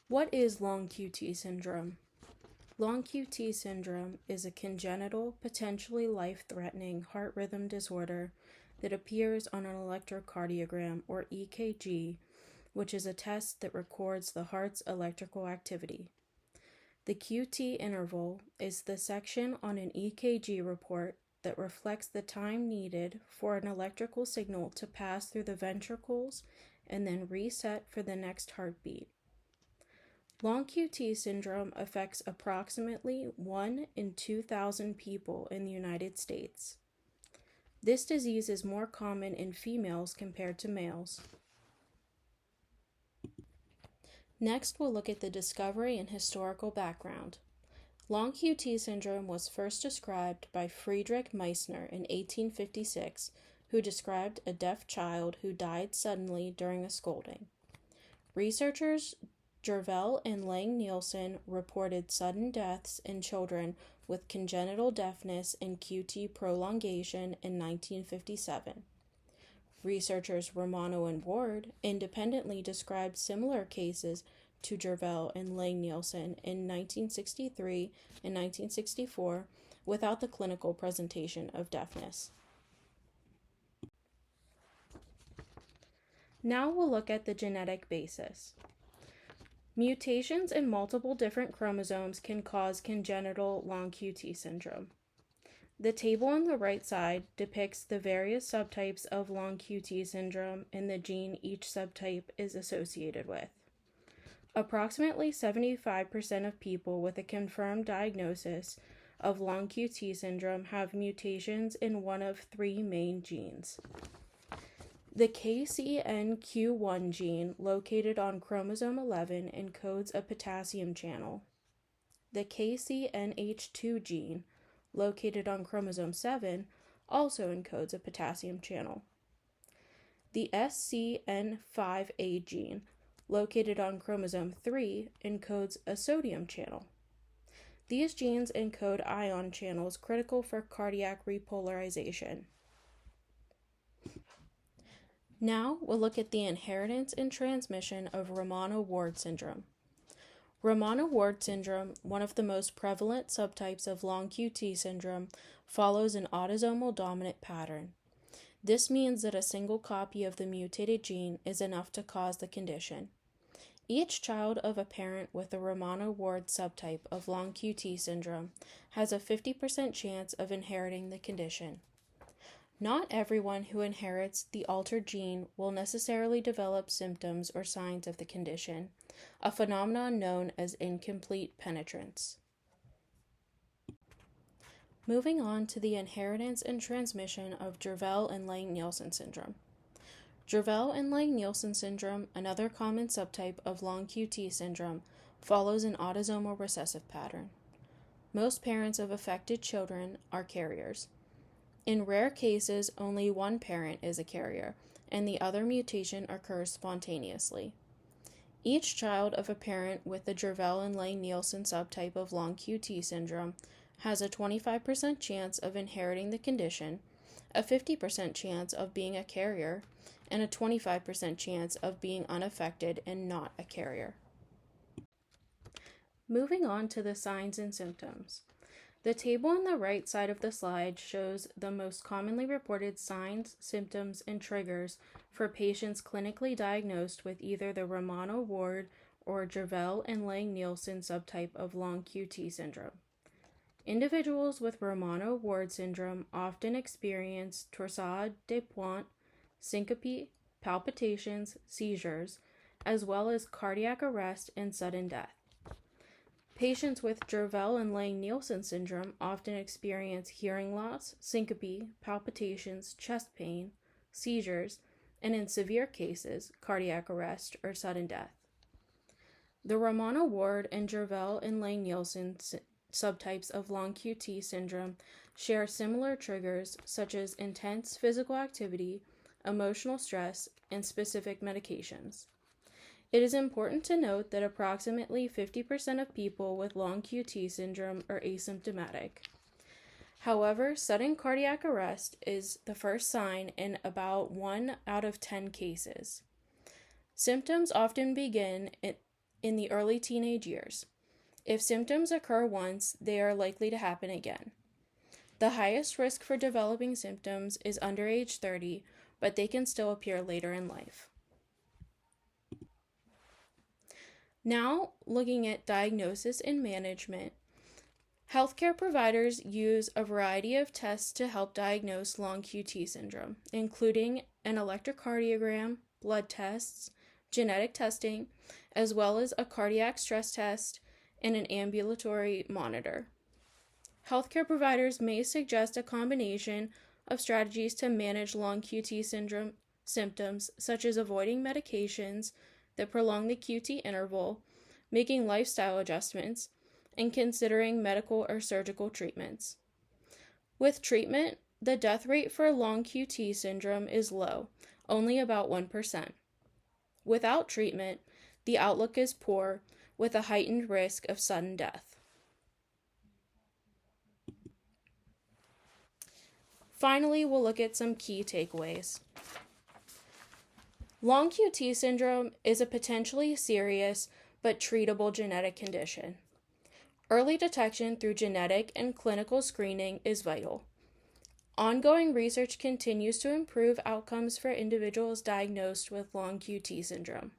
What is long QT syndrome? Long QT syndrome is a congenital, potentially life-threatening heart rhythm disorder that appears on an electrocardiogram, or EKG, which is a test that records the heart's electrical activity. The QT interval is the section on an EKG report that reflects the time needed for an electrical signal to pass through the ventricles and then reset for the next heartbeat. Long QT syndrome affects approximately 1 in 2,000 people in the United States. This disease is more common in females compared to males. Next, we'll look at the discovery and historical background. Long QT syndrome was first described by Friedrich Meissner in 1856, who described a deaf child who died suddenly during a scolding. Researchers Jervell and Lang-Nielsen reported sudden deaths in children with congenital deafness and QT prolongation in 1957. Researchers Romano and Ward independently described similar cases to Jervell and Lang-Nielsen in 1963 and 1964 without the clinical presentation of deafness. Now we'll look at the genetic basis. Mutations in multiple different chromosomes can cause congenital long QT syndrome. The table on the right side depicts the various subtypes of long QT syndrome and the gene each subtype is associated with. Approximately 75% of people with a confirmed diagnosis of long QT syndrome have mutations in one of three main genes. The KCNQ1 gene, located on chromosome 11, encodes a potassium channel. The KCNH2 gene, located on chromosome 7, also encodes a potassium channel. The SCN5A gene, located on chromosome 3, encodes a sodium channel. These genes encode ion channels critical for cardiac repolarization. Now we'll look at the inheritance and transmission of Romano-Ward syndrome. Romano-Ward syndrome, one of the most prevalent subtypes of long QT syndrome, follows an autosomal dominant pattern. This means that a single copy of the mutated gene is enough to cause the condition. Each child of a parent with a Romano-Ward subtype of long QT syndrome has a 50% chance of inheriting the condition. Not everyone who inherits the altered gene will necessarily develop symptoms or signs of the condition, a phenomenon known as incomplete penetrance. Moving on to the inheritance and transmission of Jervell and Lang-Nielsen syndrome. Jervell and Lang-Nielsen syndrome, another common subtype of long QT syndrome, follows an autosomal recessive pattern. Most parents of affected children are carriers. In rare cases, only one parent is a carrier, and the other mutation occurs spontaneously. Each child of a parent with the Jervell and Lang-Nielsen subtype of long QT syndrome has a 25% chance of inheriting the condition, a 50% chance of being a carrier, and a 25% chance of being unaffected and not a carrier. Moving on to the signs and symptoms. The table on the right side of the slide shows the most commonly reported signs, symptoms, and triggers for patients clinically diagnosed with either the Romano-Ward or Jervell and Lang-Nielsen subtype of long QT syndrome. Individuals with Romano-Ward syndrome often experience torsades de pointe, syncope, palpitations, seizures, as well as cardiac arrest and sudden death. Patients with Jervell and Lang-Nielsen syndrome often experience hearing loss, syncope, palpitations, chest pain, seizures, and in severe cases, cardiac arrest or sudden death. The Romano-Ward and Jervell and Lang-Nielsen subtypes of long QT syndrome share similar triggers such as intense physical activity, emotional stress, and specific medications. It is important to note that approximately 50% of people with long QT syndrome are asymptomatic. However, sudden cardiac arrest is the first sign in about 1 out of 10 cases. Symptoms often begin in the early teenage years. If symptoms occur once, they are likely to happen again. The highest risk for developing symptoms is under age 30, but they can still appear later in life. Now, looking at diagnosis and management, healthcare providers use a variety of tests to help diagnose long QT syndrome, including an electrocardiogram, blood tests, genetic testing, as well as a cardiac stress test and an ambulatory monitor. Healthcare providers may suggest a combination of strategies to manage long QT syndrome symptoms, such as avoiding medications that prolong the QT interval, making lifestyle adjustments, and considering medical or surgical treatments. With treatment, the death rate for long QT syndrome is low, only about 1%. Without treatment, the outlook is poor, with a heightened risk of sudden death. Finally, we'll look at some key takeaways. Long QT syndrome is a potentially serious but treatable genetic condition. Early detection through genetic and clinical screening is vital. Ongoing research continues to improve outcomes for individuals diagnosed with long QT syndrome.